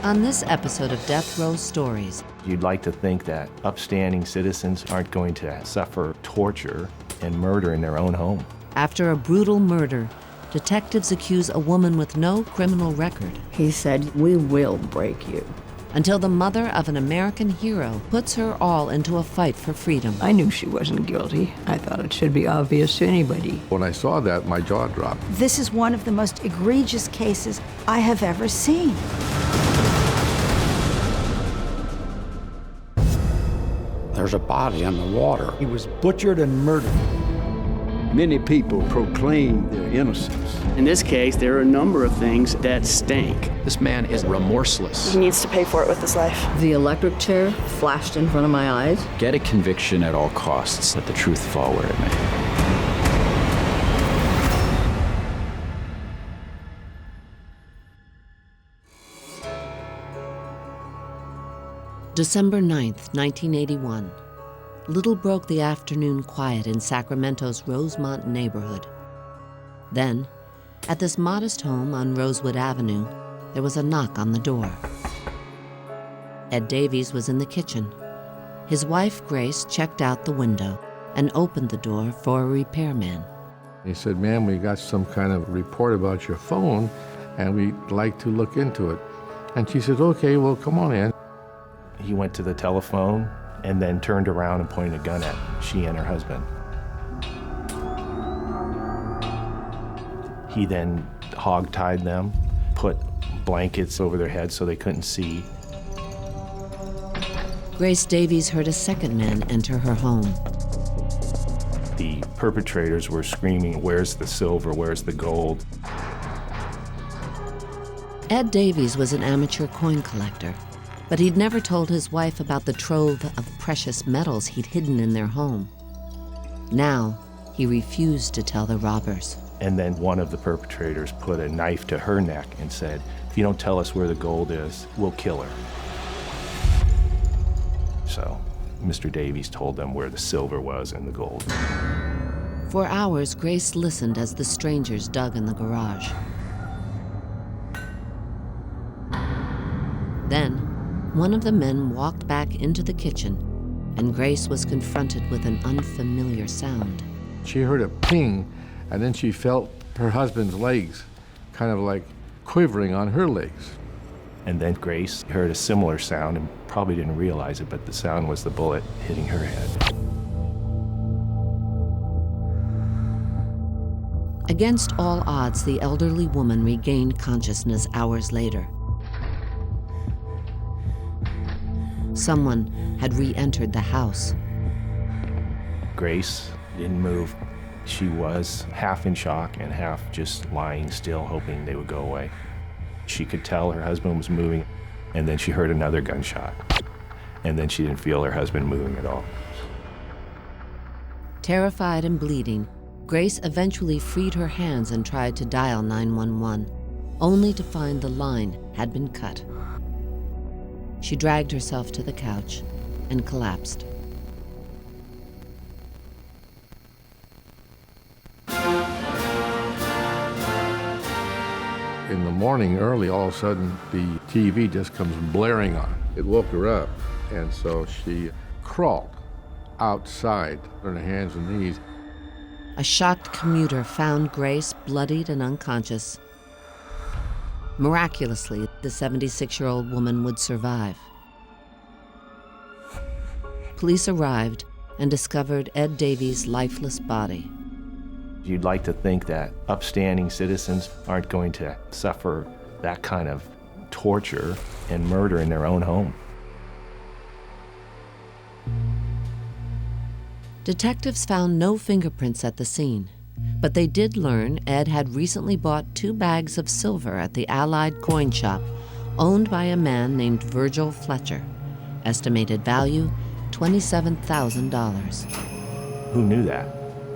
On this episode of Death Row Stories, you'd like to think that upstanding citizens aren't going to suffer torture and murder in their own home. After a brutal murder, detectives accuse a woman with no criminal record. He said, "We will break you." Until the mother of an American hero puts her all into a fight for freedom. I knew she wasn't guilty. I thought it should be obvious to anybody. When I saw that, my jaw dropped. This is one of the most egregious cases I have ever seen. There's a body on the water. He was butchered and murdered. Many people proclaim their innocence. In this case, there are a number of things that stink. This man is remorseless. He needs to pay for it with his life. The electric chair flashed in front of my eyes. Get a conviction at all costs. Let the truth fall where it may. December 9th, 1981. Little broke the afternoon quiet in Sacramento's Rosemont neighborhood. Then, at this modest home on Rosewood Avenue, there was a knock on the door. Ed Davies was in the kitchen. His wife, Grace, checked out the window and opened the door for a repairman. He said, "Ma'am, we got some kind of report about your phone, and we'd like to look into it." And she said, "Okay, well, come on in." He went to the telephone and then turned around and pointed a gun at she and her husband. He then hog-tied them, put blankets over their heads so they couldn't see. Grace Davies heard a second man enter her home. The perpetrators were screaming, "Where's the silver? Where's the gold?" Ed Davies was an amateur coin collector, but he'd never told his wife about the trove of precious metals he'd hidden in their home. Now, he refused to tell the robbers. And then one of the perpetrators put a knife to her neck and said, "If you don't tell us where the gold is, we'll kill her." So, Mr. Davies told them where the silver was and the gold. For hours, Grace listened as the strangers dug in the garage. Then, one of the men walked back into the kitchen, and Grace was confronted with an unfamiliar sound. She heard a ping, and then she felt her husband's legs kind of like quivering on her legs. And then Grace heard a similar sound and probably didn't realize it, but the sound was the bullet hitting her head. Against all odds, the elderly woman regained consciousness hours later. Someone had re-entered the house. Grace didn't move. She was half in shock and half just lying still, hoping they would go away. She could tell her husband was moving, and then she heard another gunshot, and then she didn't feel her husband moving at all. Terrified and bleeding, Grace eventually freed her hands and tried to dial 911, only to find the line had been cut. She dragged herself to the couch and collapsed. In the morning, early, all of a sudden, the TV just comes blaring on. It woke her up, and so she crawled outside on her hands and knees. A shocked commuter found Grace bloodied and unconscious. Miraculously, the 76-year-old woman would survive. Police arrived and discovered Ed Davies' lifeless body. You'd like to think that upstanding citizens aren't going to suffer that kind of torture and murder in their own home. Detectives found no fingerprints at the scene, but they did learn Ed had recently bought 2 bags of silver at the Allied coin shop owned by a man named Virgil Fletcher. Estimated value, $27,000. Who knew that?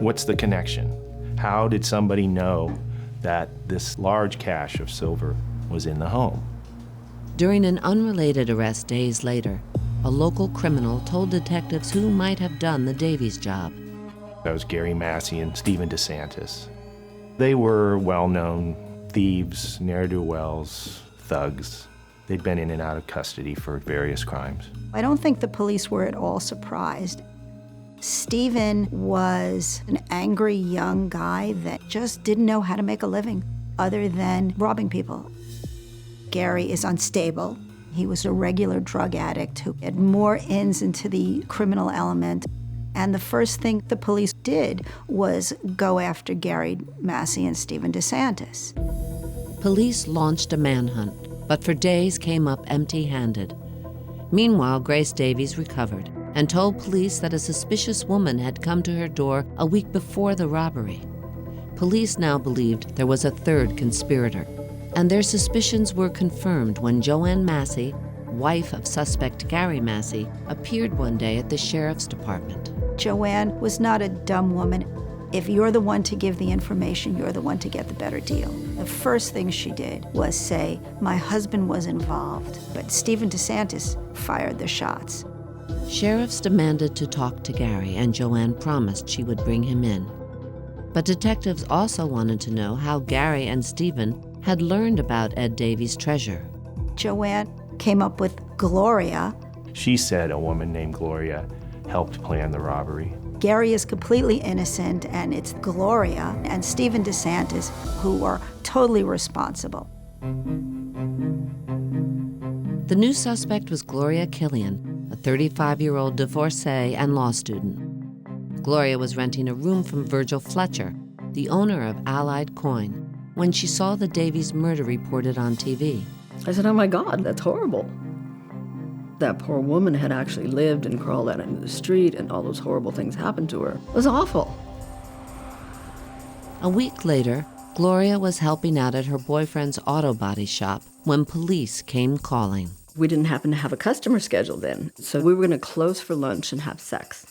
What's the connection? How did somebody know that this large cache of silver was in the home? During an unrelated arrest days later, a local criminal told detectives who might have done the Davies job. That was Gary Massey and Stephen DeSantis. They were well-known thieves, ne'er-do-wells, thugs. They'd been in and out of custody for various crimes. I don't think the police were at all surprised. Stephen was an angry young guy that just didn't know how to make a living other than robbing people. Gary is unstable. He was a regular drug addict who had more ins into the criminal element. And the first thing the police did was go after Gary Massey and Stephen DeSantis. Police launched a manhunt, but for days came up empty-handed. Meanwhile, Grace Davies recovered and told police that a suspicious woman had come to her door a week before the robbery. Police now believed there was a third conspirator, and their suspicions were confirmed when Joanne Massey, wife of suspect Gary Massey, appeared one day at the sheriff's department. Joanne was not a dumb woman. If you're the one to give the information, you're the one to get the better deal. The first thing she did was say, my husband was involved, but Stephen DeSantis fired the shots. Sheriffs demanded to talk to Gary, and Joanne promised she would bring him in. But detectives also wanted to know how Gary and Stephen had learned about Ed Davies' treasure. Joanne came up with Gloria. She said a woman named Gloria helped plan the robbery. Gary is completely innocent, and it's Gloria and Stephen DeSantis who are totally responsible. The new suspect was Gloria Killian, a 35-year-old divorcee and law student. Gloria was renting a room from Virgil Fletcher, the owner of Allied Coin, when she saw the Davies murder reported on TV. I said, oh my God, that's horrible. That poor woman had actually lived and crawled out into the street, and all those horrible things happened to her. It was awful. A week later, Gloria was helping out at her boyfriend's auto body shop when police came calling. We didn't happen to have a customer scheduled in, so we were going to close for lunch and have sex.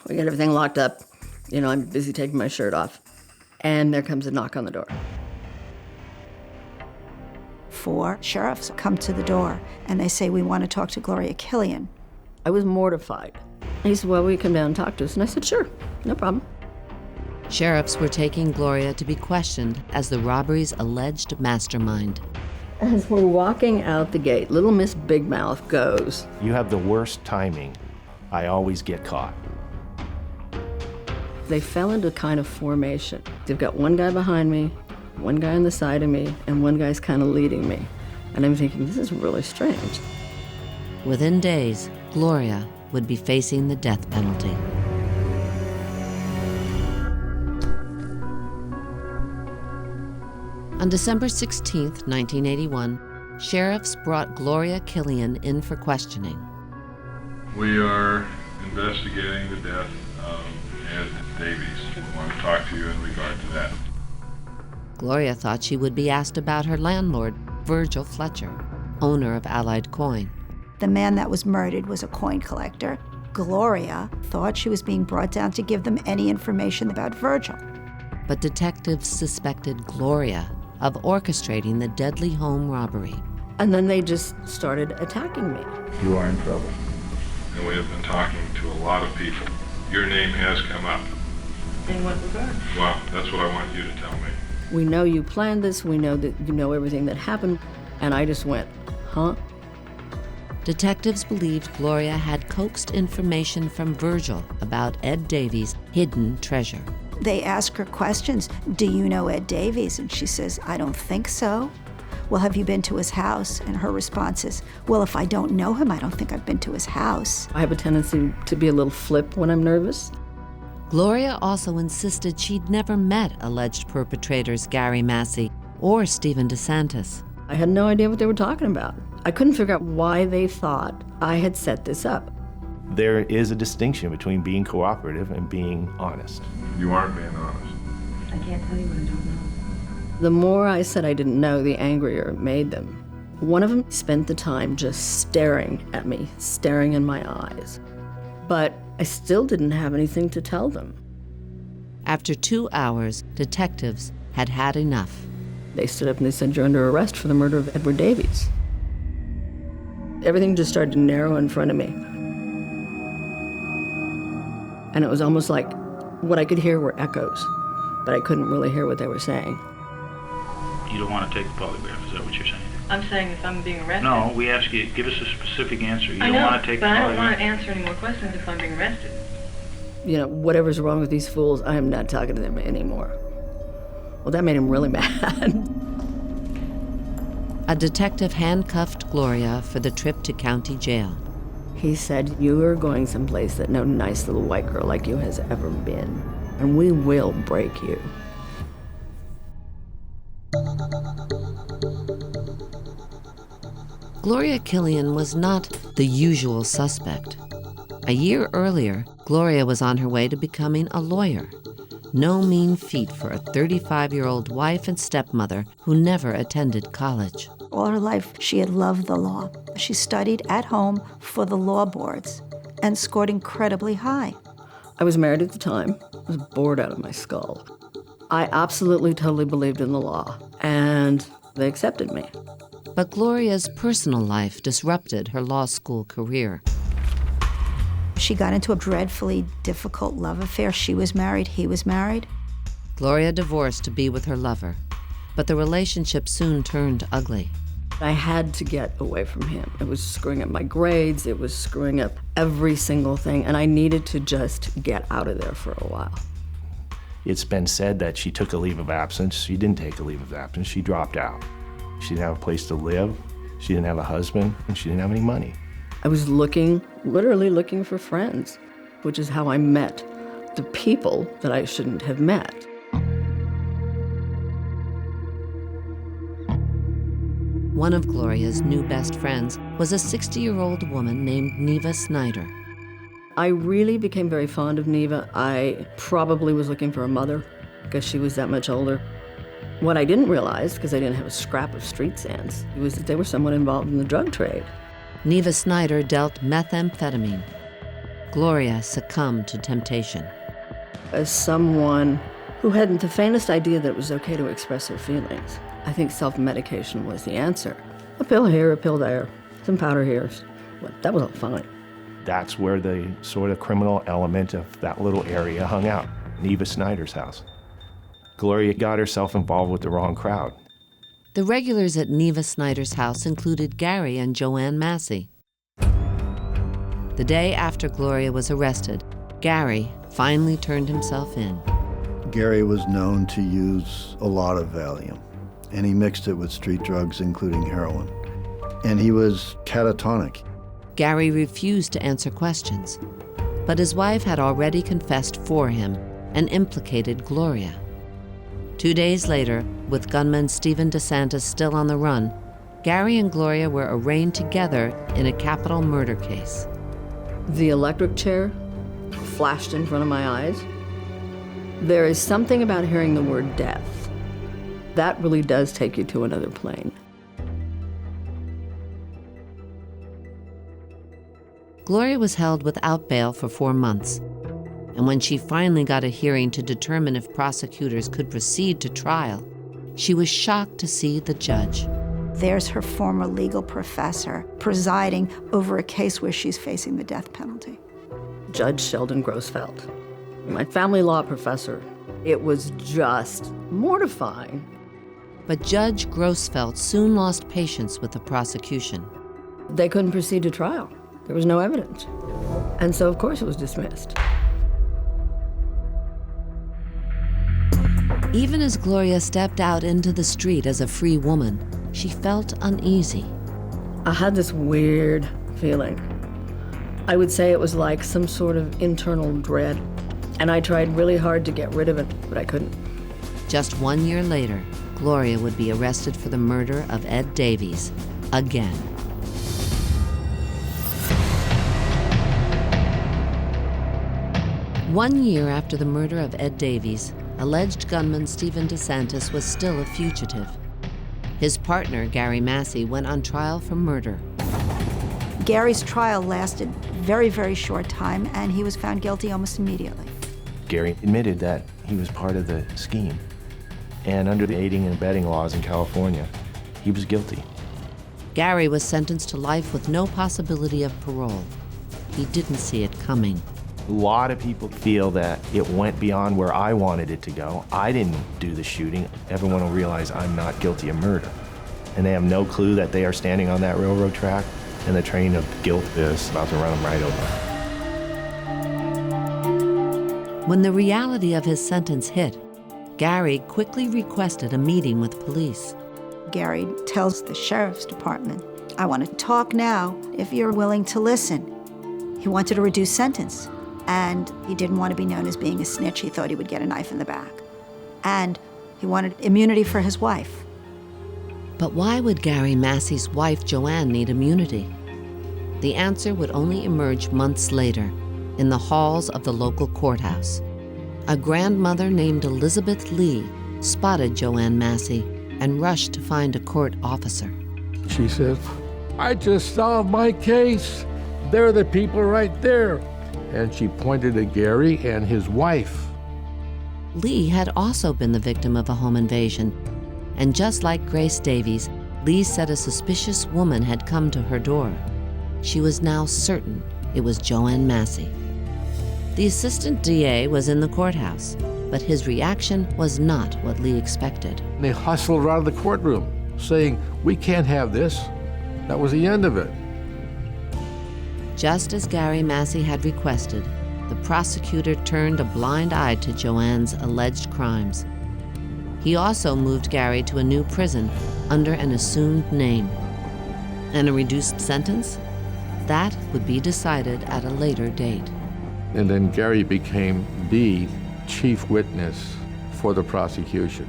We got everything locked up. You know, I'm busy taking my shirt off. And there comes a knock on the door. 4 sheriffs come to the door, and they say, we want to talk to Gloria Killian. I was mortified. He said, well, will you come down and talk to us? And I said, sure, no problem. Sheriffs were taking Gloria to be questioned as the robbery's alleged mastermind. As we're walking out the gate, little Miss Big Mouth goes, You have the worst timing. I always get caught. They fell into kind of formation. They've got one guy behind me, one guy on the side of me, and one guy's kind of leading me. And I'm thinking, this is really strange. Within days, Gloria would be facing the death penalty. On December 16, 1981, sheriffs brought Gloria Killian in for questioning. We are investigating the death of Ed Davies. We want to talk to you in regard to that. Gloria thought she would be asked about her landlord, Virgil Fletcher, owner of Allied Coin. The man that was murdered was a coin collector. Gloria thought she was being brought down to give them any information about Virgil. But detectives suspected Gloria of orchestrating the deadly home robbery. And then they just started attacking me. You are in trouble. And we have been talking to a lot of people. Your name has come up. In what regard? Well, that's what I want you to tell me. We know you planned this, we know that you know everything that happened, and I just went, huh? Detectives believed Gloria had coaxed information from Virgil about Ed Davies' hidden treasure. They ask her questions. Do you know Ed Davies? And she says, I don't think so. Well, have you been to his house? And her response is, well, if I don't know him, I don't think I've been to his house. I have a tendency to be a little flip when I'm nervous. Gloria also insisted she'd never met alleged perpetrators Gary Massey or Stephen DeSantis. I had no idea what they were talking about. I couldn't figure out why they thought I had set this up. There is a distinction between being cooperative and being honest. You aren't being honest. I can't tell you what I don't know. The more I said I didn't know, the angrier it made them. One of them spent the time just staring at me, staring in my eyes. But I still didn't have anything to tell them. After 2 hours, detectives had had enough. They stood up and they said, you're under arrest for the murder of Edward Davies. Everything just started to narrow in front of me. And it was almost like what I could hear were echoes, but I couldn't really hear what they were saying. You don't want to take the polygraph, is that what you're saying? I'm saying if I'm being arrested. No, we ask you, give us a specific answer. You I don't know, want to take but I don't want to answer any more questions if I'm being arrested. You know, whatever's wrong with these fools, I am not talking to them anymore. Well, that made him really mad. A detective handcuffed Gloria for the trip to county jail. He said, you are going someplace that no nice little white girl like you has ever been, and we will break you. Gloria Killian was not the usual suspect. A year earlier, Gloria was on her way to becoming a lawyer. No mean feat for a 35-year-old wife and stepmother who never attended college. All her life, she had loved the law. She studied at home for the law boards and scored incredibly high. I was married at the time. I was bored out of my skull. I absolutely, totally believed in the law, and they accepted me. But Gloria's personal life disrupted her law school career. She got into a dreadfully difficult love affair. She was married, he was married. Gloria divorced to be with her lover, but the relationship soon turned ugly. I had to get away from him. It was screwing up my grades, it was screwing up every single thing, and I needed to just get out of there for a while. It's been said that she took a leave of absence. She didn't take a leave of absence, she dropped out. She didn't have a place to live, she didn't have a husband, and she didn't have any money. I was literally looking for friends, which is how I met the people that I shouldn't have met. One of Gloria's new best friends was a 60-year-old woman named Neva Snyder. I really became very fond of Neva. I probably was looking for a mother because she was that much older. What I didn't realize, because I didn't have a scrap of street sense, was that they were someone involved in the drug trade. Neva Snyder dealt methamphetamine. Gloria succumbed to temptation. As someone who hadn't the faintest idea that it was okay to express her feelings, I think self-medication was the answer. A pill here, a pill there, some powder here. Well, that was all fine. That's where the sort of criminal element of that little area hung out, Neva Snyder's house. Gloria got herself involved with the wrong crowd. The regulars at Neva Snyder's house included Gary and Joanne Massey. The day after Gloria was arrested, Gary finally turned himself in. Gary was known to use a lot of Valium, and he mixed it with street drugs, including heroin. And he was catatonic. Gary refused to answer questions, but his wife had already confessed for him and implicated Gloria. 2 days later, with gunman Stephen DeSantis still on the run, Gary and Gloria were arraigned together in a capital murder case. The electric chair flashed in front of my eyes. There is something about hearing the word death. That really does take you to another plane. Gloria was held without bail for 4 months. And when she finally got a hearing to determine if prosecutors could proceed to trial, she was shocked to see the judge. There's her former legal professor presiding over a case where she's facing the death penalty. Judge Sheldon Grossfeld, my family law professor. It was just mortifying. But Judge Grossfeld soon lost patience with the prosecution. They couldn't proceed to trial. There was no evidence. And so, of course, it was dismissed. Even as Gloria stepped out into the street as a free woman, she felt uneasy. I had this weird feeling. I would say it was like some sort of internal dread, and I tried really hard to get rid of it, but I couldn't. Just 1 year later, Gloria would be arrested for the murder of Ed Davies, again. One year after the murder of Ed Davies, alleged gunman Stephen DeSantis was still a fugitive. His partner, Gary Massey, went on trial for murder. Gary's trial lasted very, very short time, and he was found guilty almost immediately. Gary admitted that he was part of the scheme. And under the aiding and abetting laws in California, he was guilty. Gary was sentenced to life with no possibility of parole. He didn't see it coming. A lot of people feel that it went beyond where I wanted it to go. I didn't do the shooting. Everyone will realize I'm not guilty of murder. and they have no clue that they are standing on that railroad track, and the train of guilt is about to run them right over. When the reality of his sentence hit, Gary quickly requested a meeting with police. Gary tells the sheriff's department, "I want to talk now if you're willing to listen." He wanted a reduced sentence, and he didn't want to be known as being a snitch. He thought he would get a knife in the back. And he wanted immunity for his wife. But why would Gary Massey's wife, Joanne, need immunity? The answer would only emerge months later in the halls of the local courthouse. A grandmother named Elizabeth Lee spotted Joanne Massey and rushed to find a court officer. She says, "I just solved my case. They're the people right there." And she pointed at Gary and his wife. Lee had also been the victim of a home invasion, and just like Grace Davies, Lee said a suspicious woman had come to her door. She was now certain it was Joanne Massey. The assistant DA was in the courthouse, but his reaction was not what Lee expected. They hustled her out of the courtroom, saying, "We can't have this." That was the end of it. Just as Gary Massey had requested, the prosecutor turned a blind eye to Joanne's alleged crimes. He also moved Gary to a new prison under an assumed name. And a reduced sentence? That would be decided at a later date. And then Gary became the chief witness for the prosecution.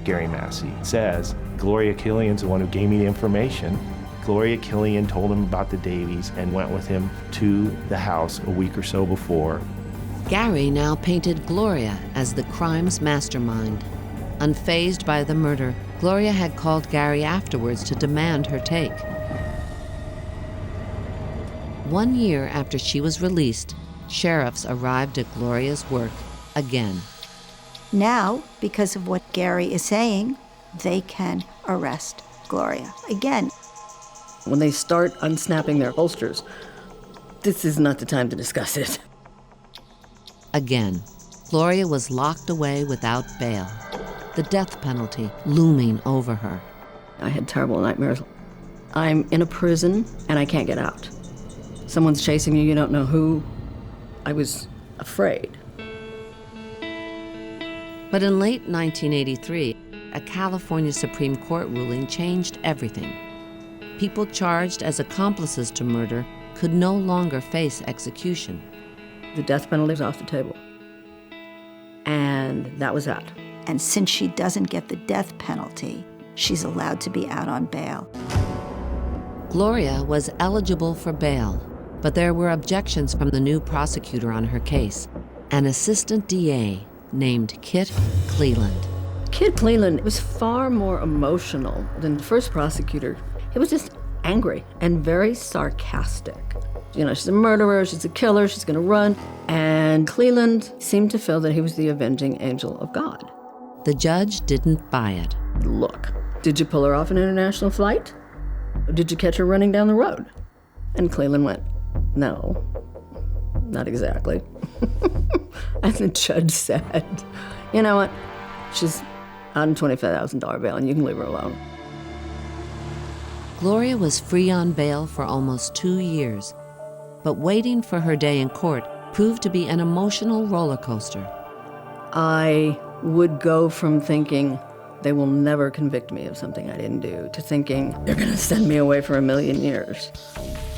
Gary Massey says, Gloria Killian's the one who gave me the information. Gloria Killian told him about the Davies and went with him to the house a week or so before. Gary now painted Gloria as the crime's mastermind. Unfazed by the murder, Gloria had called Gary afterwards to demand her take. 1 year after she was released, sheriffs arrived at Gloria's work again. Now, because of what Gary is saying, they can arrest Gloria again. When they start unsnapping their holsters, this is not the time to discuss it. Again, Gloria was locked away without bail, the death penalty looming over her. I had terrible nightmares. I'm in a prison and I can't get out. Someone's chasing you don't know who. I was afraid. But in late 1983, a California Supreme Court ruling changed everything. People charged as accomplices to murder could no longer face execution. The death penalty was off the table. And that was that. And since she doesn't get the death penalty, she's allowed to be out on bail. Gloria was eligible for bail, but there were objections from the new prosecutor on her case, an assistant DA named Kit Cleland. Kit Cleland was far more emotional than the first prosecutor. He was just angry and very sarcastic. You know, she's a murderer, she's a killer, she's gonna run. And Cleland seemed to feel that he was the avenging angel of God. The judge didn't buy it. Look, did you pull her off an international flight? Or did you catch her running down the road? And Cleland went, no, not exactly. And the judge said, you know what, she's on $25,000 bail and you can leave her alone. Gloria was free on bail for almost 2 years, but waiting for her day in court proved to be an emotional roller coaster. I would go from thinking they will never convict me of something I didn't do to thinking they're gonna send me away for 1,000,000 years.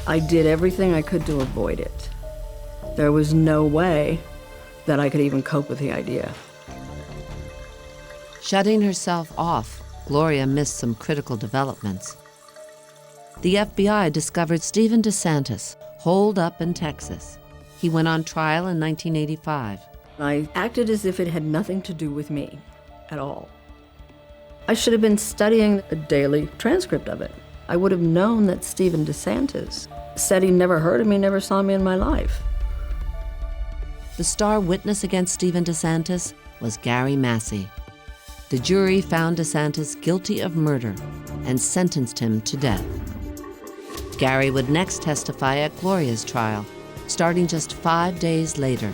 I did everything I could to avoid it. There was no way that I could even cope with the idea. Shutting herself off, Gloria missed some critical developments. The FBI discovered Stephen DeSantis, holed up in Texas. He went on trial in 1985. I acted as if it had nothing to do with me at all. I should have been studying a daily transcript of it. I would have known that Stephen DeSantis said he never heard of me, never saw me in my life. The star witness against Stephen DeSantis was Gary Massey. The jury found DeSantis guilty of murder and sentenced him to death. Gary would next testify at Gloria's trial, starting just 5 days later.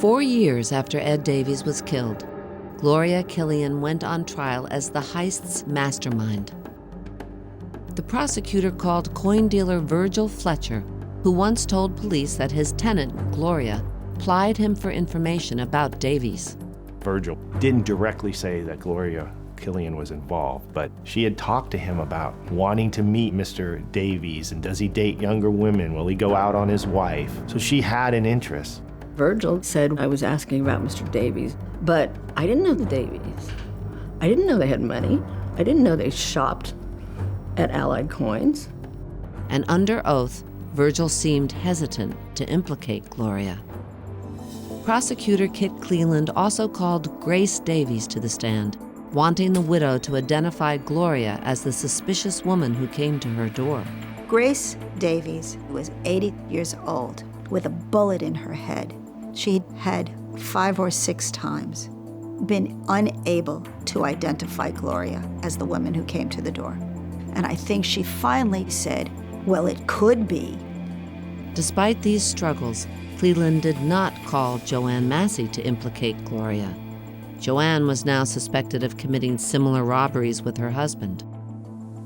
4 years after Ed Davies was killed, Gloria Killian went on trial as the heist's mastermind. The prosecutor called coin dealer Virgil Fletcher, who once told police that his tenant, Gloria, plied him for information about Davies. Virgil didn't directly say that Gloria Killian was involved, but she had talked to him about wanting to meet Mr. Davies, and does he date younger women? Will he go out on his wife? So she had an interest. Virgil said I was asking about Mr. Davies, but I didn't know the Davies. I didn't know they had money. I didn't know they shopped at Allied Coins. And under oath, Virgil seemed hesitant to implicate Gloria. Prosecutor Kit Cleland also called Grace Davies to the stand, wanting the widow to identify Gloria as the suspicious woman who came to her door. Grace Davies was 80 years old with a bullet in her head. She had 5 or 6 times been unable to identify Gloria as the woman who came to the door. And I think she finally said, well, it could be. Despite these struggles, Cleland did not call Joanne Massey to implicate Gloria. Joanne was now suspected of committing similar robberies with her husband.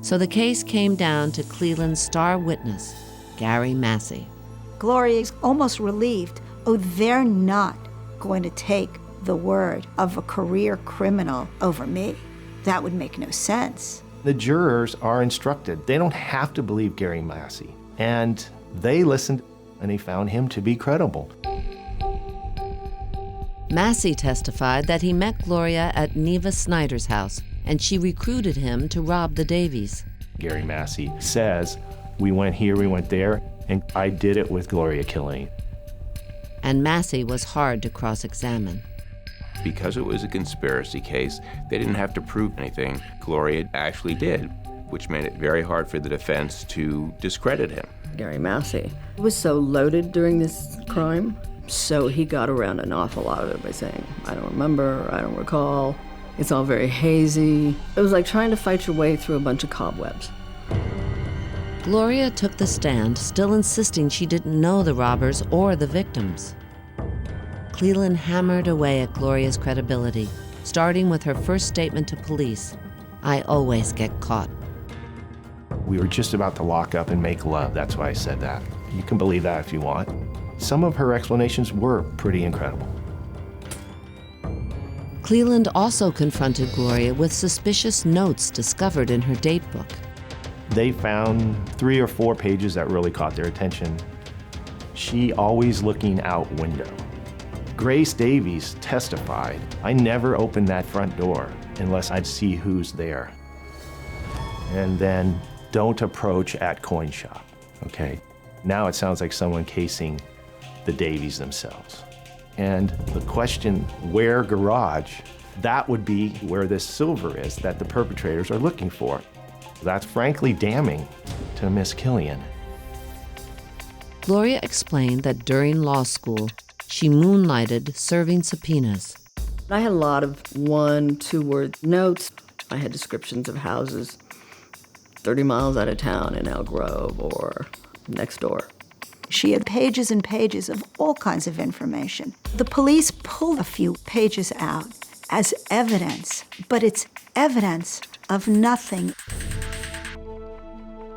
So the case came down to Cleland's star witness, Gary Massey. Gloria is almost relieved. Oh, they're not going to take the word of a career criminal over me. That would make no sense. The jurors are instructed. They don't have to believe Gary Massey. And they listened, and they found him to be credible. Massey testified that he met Gloria at Neva Snyder's house, and she recruited him to rob the Davies. Gary Massey says, we went here, we went there, and I did it with Gloria Killian. And Massey was hard to cross-examine. Because it was a conspiracy case, they didn't have to prove anything. Gloria actually did, which made it very hard for the defense to discredit him. Gary Massey was so loaded during this crime, so he got around an awful lot of it by saying, I don't remember, I don't recall, it's all very hazy. It was like trying to fight your way through a bunch of cobwebs. Gloria took the stand, still insisting she didn't know the robbers or the victims. Cleland hammered away at Gloria's credibility, starting with her first statement to police, I always get caught. We were just about to lock up and make love. That's why I said that. You can believe that if you want. Some of her explanations were pretty incredible. Cleland also confronted Gloria with suspicious notes discovered in her date book. They found 3 or 4 pages that really caught their attention. She always looking out window. Grace Davies testified, I never opened that front door unless I'd see who's there. And then don't approach at coin shop, okay? Now it sounds like someone casing the Davies themselves. And the question, where garage, that would be where this silver is that the perpetrators are looking for. That's frankly damning to Miss Killian. Gloria explained that during law school, she moonlighted serving subpoenas. I had a lot of 1-2 word notes. I had descriptions of houses 30 miles out of town in Elk Grove or next door. She had pages and pages of all kinds of information. The police pulled a few pages out as evidence, but it's evidence of nothing.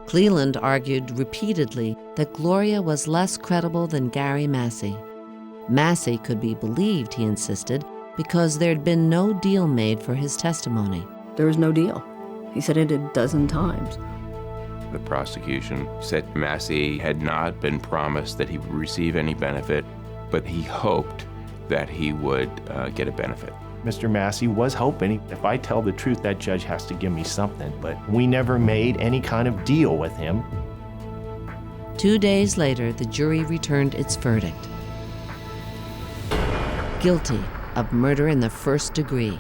Cleland argued repeatedly that Gloria was less credible than Gary Massey. Massey could be believed, he insisted, because there'd been no deal made for his testimony. There was no deal. He said it a dozen times. The prosecution said Massey had not been promised that he would receive any benefit, but he hoped that he would get a benefit. Mr. Massey was hoping, if I tell the truth, that judge has to give me something, but we never made any kind of deal with him. 2 days later, the jury returned its verdict. Guilty of murder in the first degree.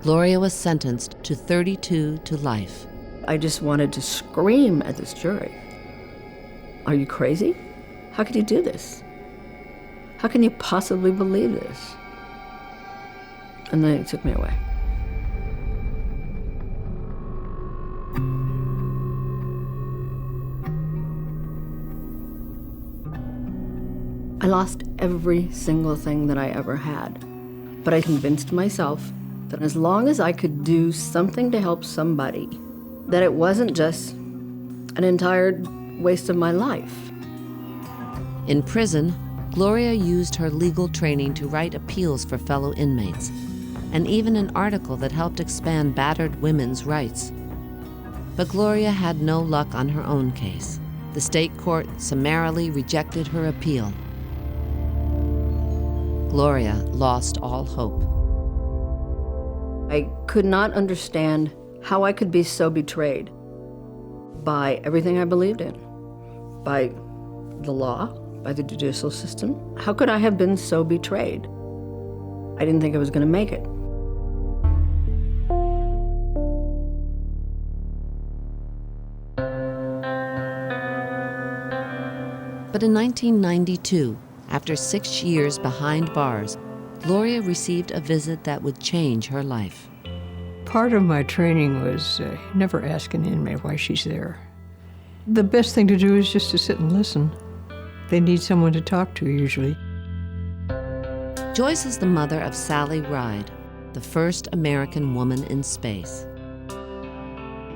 Gloria was sentenced to 32 to life. I just wanted to scream at this jury. Are you crazy? How could you do this? How can you possibly believe this? And then he took me away. I lost every single thing that I ever had. But I convinced myself that as long as I could do something to help somebody, that it wasn't just an entire waste of my life. In prison, Gloria used her legal training to write appeals for fellow inmates, and even an article that helped expand battered women's rights. But Gloria had no luck on her own case. The state court summarily rejected her appeal. Gloria lost all hope. I could not understand how I could be so betrayed by everything I believed in, by the law, by the judicial system. How could I have been so betrayed? I didn't think I was going to make it. But in 1992, after 6 years behind bars, Gloria received a visit that would change her life. Part of my training was never ask an inmate why she's there. The best thing to do is just to sit and listen. They need someone to talk to, usually. Joyce is the mother of Sally Ride, the first American woman in space.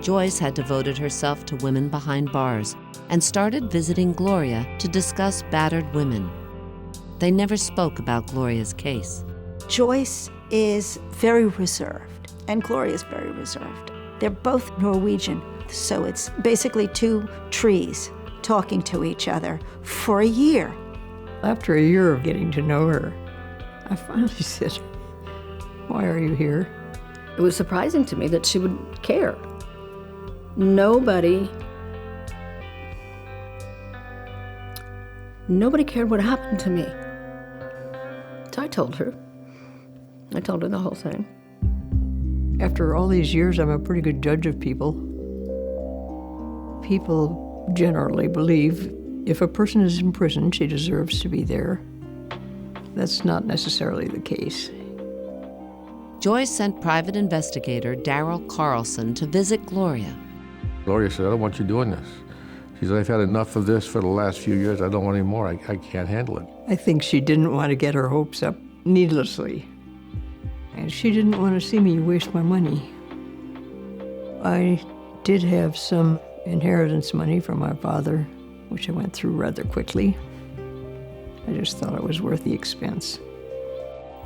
Joyce had devoted herself to women behind bars and started visiting Gloria to discuss battered women. They never spoke about Gloria's case. Joyce is very reserved, and Gloria is very reserved. They're both Norwegian, so it's basically two trees talking to each other for a year. After a year of getting to know her, I finally said, "Why are you here?" It was surprising to me that she would care. Nobody cared what happened to me. So I told her. I told her the whole thing. After all these years, I'm a pretty good judge of people. People generally believe if a person is in prison, she deserves to be there. That's not necessarily the case. Joyce sent private investigator Darrell Carlson to visit Gloria. Gloria said, "I don't want you doing this." She said, "I've had enough of this for the last few years. I don't want any more. I can't handle it." I think she didn't want to get her hopes up needlessly. And she didn't want to see me waste my money. I did have some inheritance money from my father, which I went through rather quickly. I just thought it was worth the expense.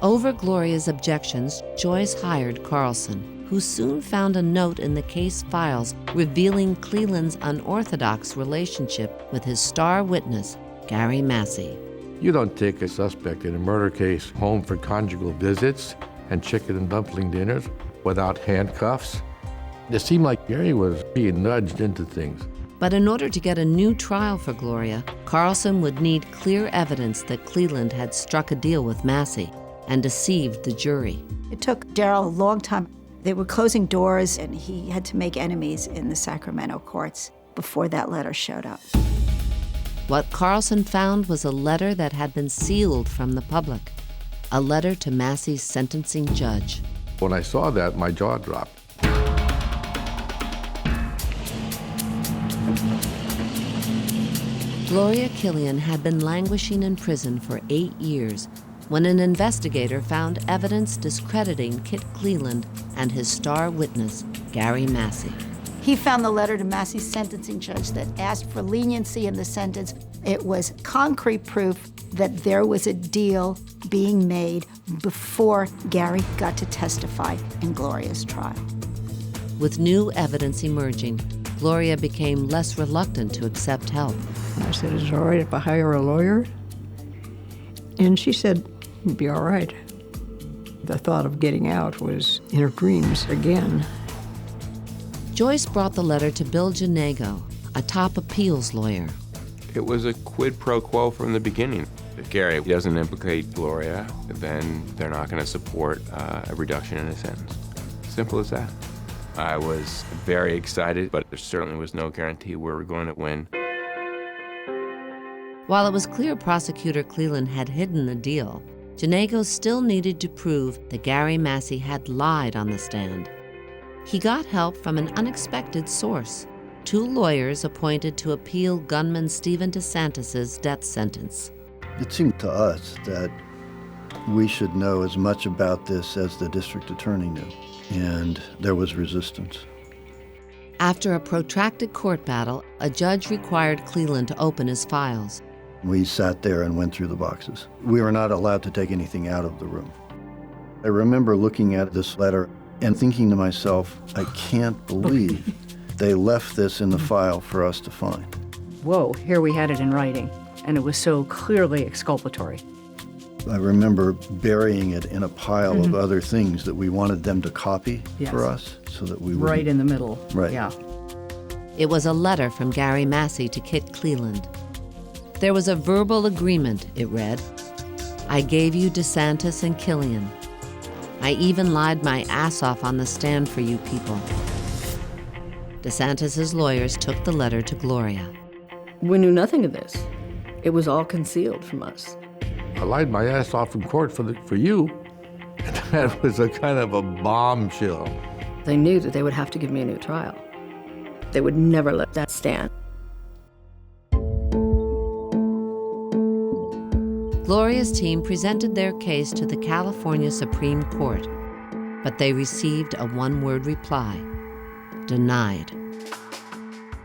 Over Gloria's objections, Joyce hired Carlson, who soon found a note in the case files revealing Cleland's unorthodox relationship with his star witness, Gary Massey. You don't take a suspect in a murder case home for conjugal visits and chicken and dumpling dinners without handcuffs. It seemed like Gary was being nudged into things. But in order to get a new trial for Gloria, Carlson would need clear evidence that Cleland had struck a deal with Massey and deceived the jury. It took Darrell a long time. They were closing doors, and he had to make enemies in the Sacramento courts before that letter showed up. What Carlson found was a letter that had been sealed from the public, a letter to Massey's sentencing judge. When I saw that, my jaw dropped. Gloria Killian had been languishing in prison for 8 years when an investigator found evidence discrediting Kit Cleland and his star witness, Gary Massey. He found the letter to Massey's sentencing judge that asked for leniency in the sentence. It was concrete proof that there was a deal being made before Gary got to testify in Gloria's trial. With new evidence emerging, Gloria became less reluctant to accept help. I said, "Is it all right if I hire a lawyer?" And she said, "It'd be all right." The thought of getting out was in her dreams again. Joyce brought the letter to Bill Janego, a top appeals lawyer. It was a quid pro quo from the beginning. If Gary doesn't implicate Gloria, then they're not going to support a reduction in a sentence. Simple as that. I was very excited, but there certainly was no guarantee we were going to win. While it was clear prosecutor Cleland had hidden the deal, Janego still needed to prove that Gary Massey had lied on the stand. He got help from an unexpected source, 2 lawyers appointed to appeal gunman Stephen DeSantis' death sentence. It seemed to us that we should know as much about this as the district attorney knew, and there was resistance. After a protracted court battle, a judge required Cleland to open his files. We sat there and went through the boxes. We were not allowed to take anything out of the room. I remember looking at this letter and thinking to myself, I can't believe they left this in the file for us to find. Whoa, here we had it in writing, and it was so clearly exculpatory. I remember burying it in a pile of other things that we wanted them to copy for us so that we would. Right in the middle. Right. Yeah. It was a letter from Gary Massey to Kit Cleland. There was a verbal agreement, it read. I gave you DeSantis and Killian. I even lied my ass off on the stand for you people. DeSantis' lawyers took the letter to Gloria. We knew nothing of this. It was all concealed from us. I lied my ass off in court for you. And that was a kind of a bombshell. They knew that they would have to give me a new trial. They would never let that stand. Gloria's team presented their case to the California Supreme Court, but they received a one-word reply: denied.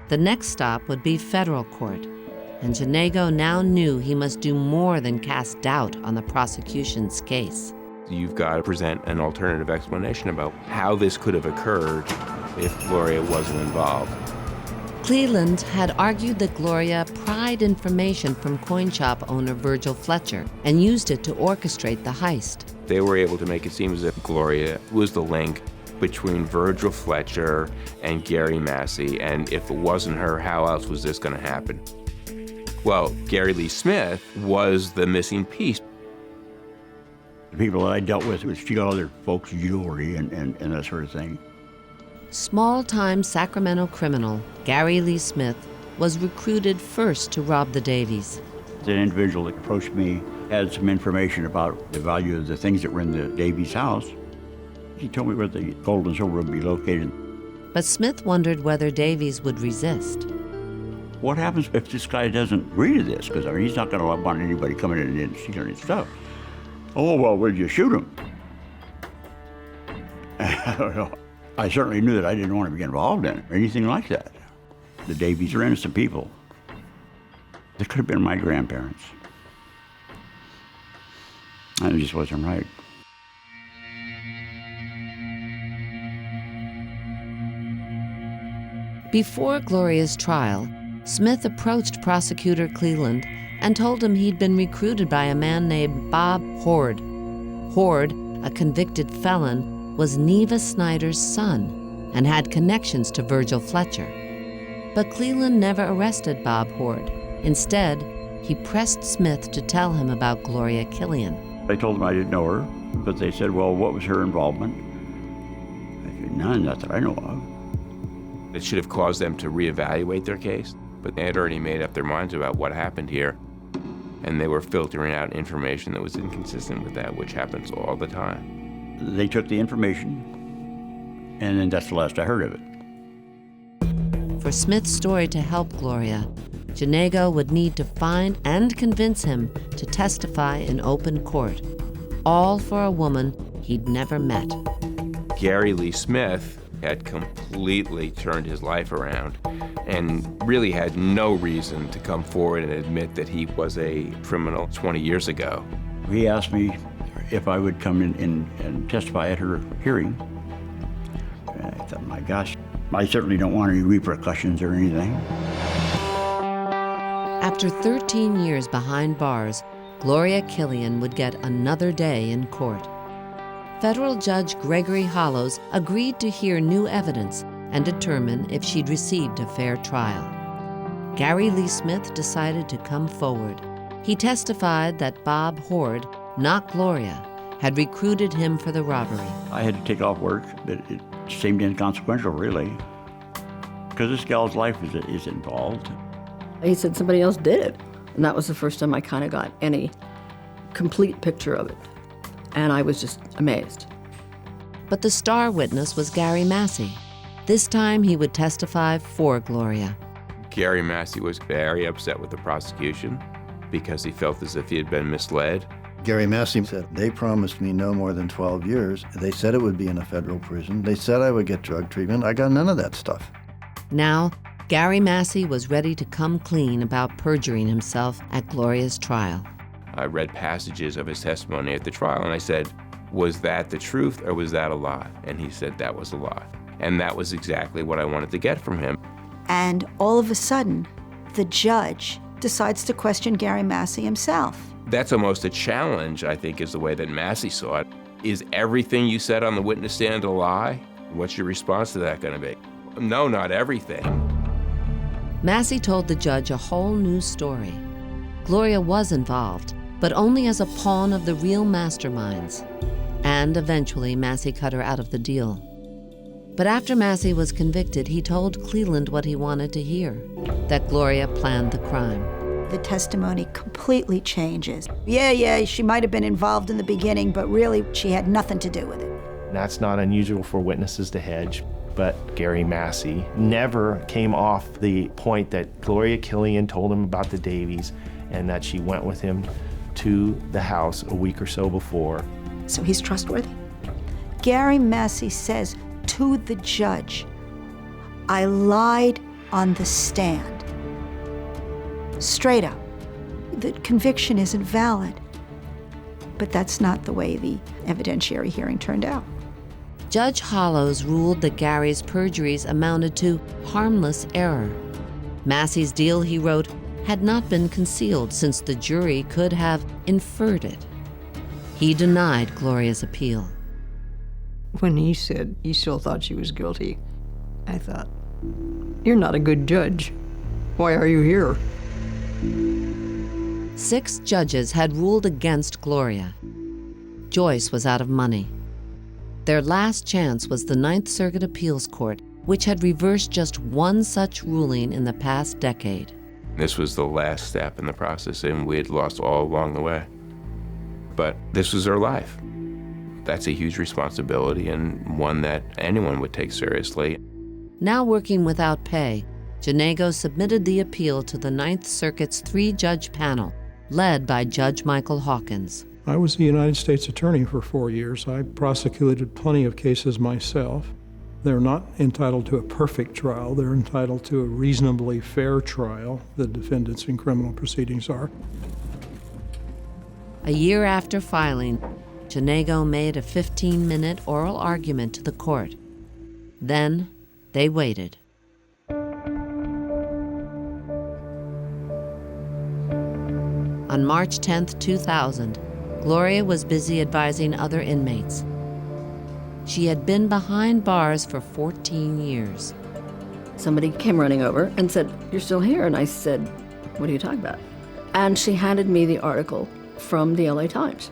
The next stop would be federal court, and Janago now knew he must do more than cast doubt on the prosecution's case. You've got to present an alternative explanation about how this could have occurred if Gloria wasn't involved. Cleland had argued that Gloria pried information from coin shop owner Virgil Fletcher and used it to orchestrate the heist. They were able to make it seem as if Gloria was the link between Virgil Fletcher and Gary Massey, and if it wasn't her, how else was this going to happen? Well, Gary Lee Smith was the missing piece. The people that I dealt with would steal other folks' jewelry and that sort of thing. Small-time Sacramento criminal Gary Lee Smith was recruited first to rob the Davies. The individual that approached me had some information about the value of the things that were in the Davies' house. He told me where the gold and silver would be located. But Smith wondered whether Davies would resist. What happens if this guy doesn't agree to this? Because he's not going to want anybody coming in and stealing his stuff. Oh, well, we'll just shoot him. I don't know. I certainly knew that I didn't want to be involved in it or anything like that. The Davies are innocent people. They could have been my grandparents. And it just wasn't right. Before Gloria's trial, Smith approached prosecutor Cleland and told him he'd been recruited by a man named Bob Horde. Horde, a convicted felon, was Neva Snyder's son and had connections to Virgil Fletcher. But Cleland never arrested Bob Horde. Instead, he pressed Smith to tell him about Gloria Killian. I told them I didn't know her, but they said, well, what was her involvement? I said, none, not that I know of. It should have caused them to reevaluate their case, but they had already made up their minds about what happened here, and they were filtering out information that was inconsistent with that, which happens all the time. They took the information, and then that's the last I heard of it. For Smith's story to help Gloria, Janago would need to find and convince him to testify in open court, all for a woman he'd never met. Gary Lee Smith had completely turned his life around and really had no reason to come forward and admit that he was a criminal 20 years ago. He asked me if I would come in and testify at her hearing. And I thought, my gosh, I certainly don't want any repercussions or anything. After 13 years behind bars, Gloria Killian would get another day in court. Federal Judge Gregory Hollows agreed to hear new evidence and determine if she'd received a fair trial. Gary Lee Smith decided to come forward. He testified that Bob Horde, not Gloria, had recruited him for the robbery. I had to take off work, but it seemed inconsequential, really, because this gal's life is involved. He said somebody else did it, and that was the first time I kind of got any complete picture of it, and I was just amazed. But the star witness was Gary Massey. This time he would testify for Gloria. Gary Massey was very upset with the prosecution because he felt as if he had been misled. Gary Massey said, they promised me no more than 12 years. They said it would be in a federal prison. They said I would get drug treatment. I got none of that stuff. Now, Gary Massey was ready to come clean about perjuring himself at Gloria's trial. I read passages of his testimony at the trial, and I said, was that the truth or was that a lie? And he said that was a lie. And that was exactly what I wanted to get from him. And all of a sudden, the judge decides to question Gary Massey himself. That's almost a challenge, I think, is the way that Massey saw it. Is everything you said on the witness stand a lie? What's your response to that going to be? No, not everything. Massey told the judge a whole new story. Gloria was involved, but only as a pawn of the real masterminds. And eventually, Massey cut her out of the deal. But after Massey was convicted, he told Cleland what he wanted to hear, that Gloria planned the crime. The testimony completely changes. Yeah, she might have been involved in the beginning, but really she had nothing to do with it. That's not unusual for witnesses to hedge, but Gary Massey never came off the point that Gloria Killian told him about the Davies and that she went with him to the house a week or so before. So he's trustworthy. Gary Massey says to the judge, I lied on the stand. Straight up. The conviction isn't valid. But that's not the way the evidentiary hearing turned out. Judge Hollows ruled that Gary's perjuries amounted to harmless error. Massey's deal, he wrote, had not been concealed since the jury could have inferred it. He denied Gloria's appeal. When he said he still thought she was guilty, I thought, you're not a good judge. Why are you here? 6 judges had ruled against Gloria. Joyce was out of money. Their last chance was the Ninth Circuit Appeals Court, which had reversed just one such ruling in the past decade. This was the last step in the process, and we had lost all along the way. But this was her life. That's a huge responsibility and one that anyone would take seriously. Now working without pay, Janego submitted the appeal to the Ninth Circuit's 3-judge panel, led by Judge Michael Hawkins. I was the United States Attorney for 4 years. I prosecuted plenty of cases myself. They're not entitled to a perfect trial. They're entitled to a reasonably fair trial. The defendants in criminal proceedings are. A year after filing, Janego made a 15-minute oral argument to the court. Then they waited. On March 10, 2000, Gloria was busy advising other inmates. She had been behind bars for 14 years. Somebody came running over and said, "You're still here?" And I said, "What are you talking about?" And she handed me the article from the LA Times.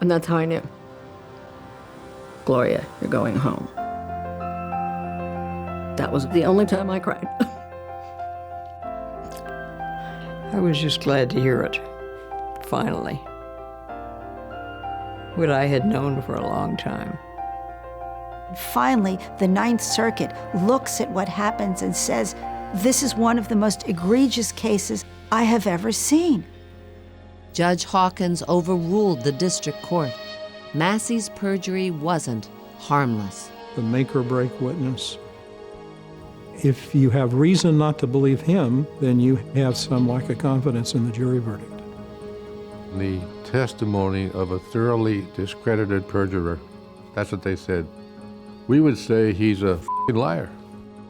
And that's how I knew. Gloria, you're going home. That was the only time I cried. I was just glad to hear it, finally. What I had known for a long time. Finally, the Ninth Circuit looks at what happens and says, this is one of the most egregious cases I have ever seen. Judge Hawkins overruled the district court. Massey's perjury wasn't harmless. The make or break witness. If you have reason not to believe him, then you have some lack of confidence in the jury verdict. The testimony of a thoroughly discredited perjurer, that's what they said. We would say he's a liar.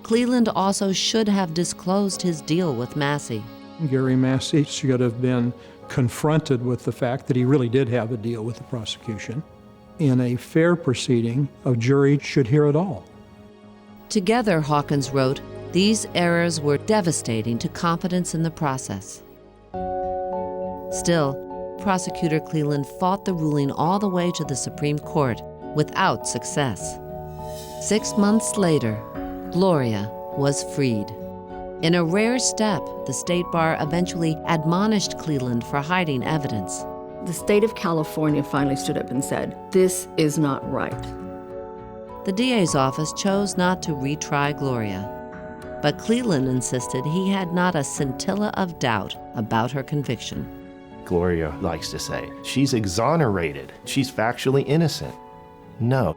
Cleland also should have disclosed his deal with Massey. Gary Massey should have been confronted with the fact that he really did have a deal with the prosecution. In a fair proceeding, a jury should hear it all. Together, Hawkins wrote, these errors were devastating to confidence in the process. Still, Prosecutor Cleland fought the ruling all the way to the Supreme Court without success. 6 months later, Gloria was freed. In a rare step, the State Bar eventually admonished Cleland for hiding evidence. The state of California finally stood up and said, this is not right. The DA's office chose not to retry Gloria. But Cleland insisted he had not a scintilla of doubt about her conviction. Gloria likes to say, she's exonerated. She's factually innocent. No,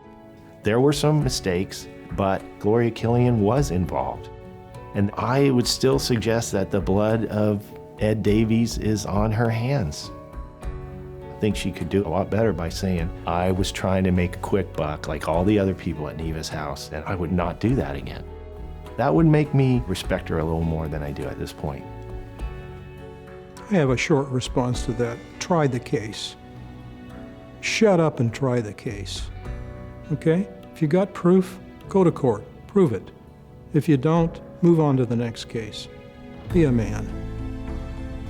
there were some mistakes, but Gloria Killian was involved. And I would still suggest that the blood of Ed Davies is on her hands. I think she could do a lot better by saying, I was trying to make a quick buck like all the other people at Neva's house, and I would not do that again. That would make me respect her a little more than I do at this point. I have a short response to that. Try the case. Shut up and try the case. Okay? If you got proof, go to court. Prove it. If you don't, move on to the next case. Be a man.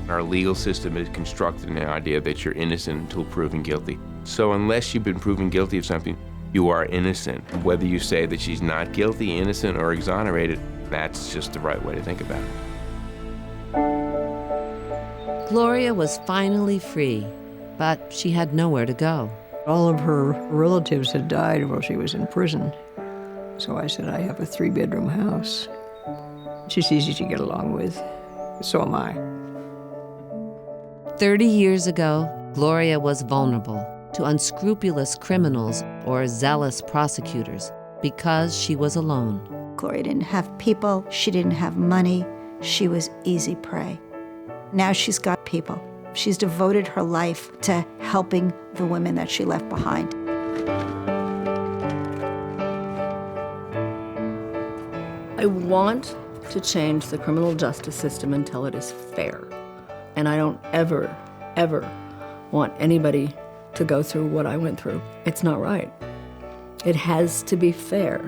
Our legal system is constructed in the idea that you're innocent until proven guilty. So unless you've been proven guilty of something, you are innocent. Whether you say that she's not guilty, innocent, or exonerated, that's just the right way to think about it. Gloria was finally free, but she had nowhere to go. All of her relatives had died while she was in prison. So I said, I have a 3-bedroom house. She's easy to get along with. So am I. 30 years ago, Gloria was vulnerable to unscrupulous criminals or zealous prosecutors because she was alone. Gloria didn't have people. She didn't have money. She was easy prey. Now she's got people. She's devoted her life to helping the women that she left behind. I want to change the criminal justice system until it is fair. And I don't ever, ever want anybody to go through what I went through. It's not right. It has to be fair.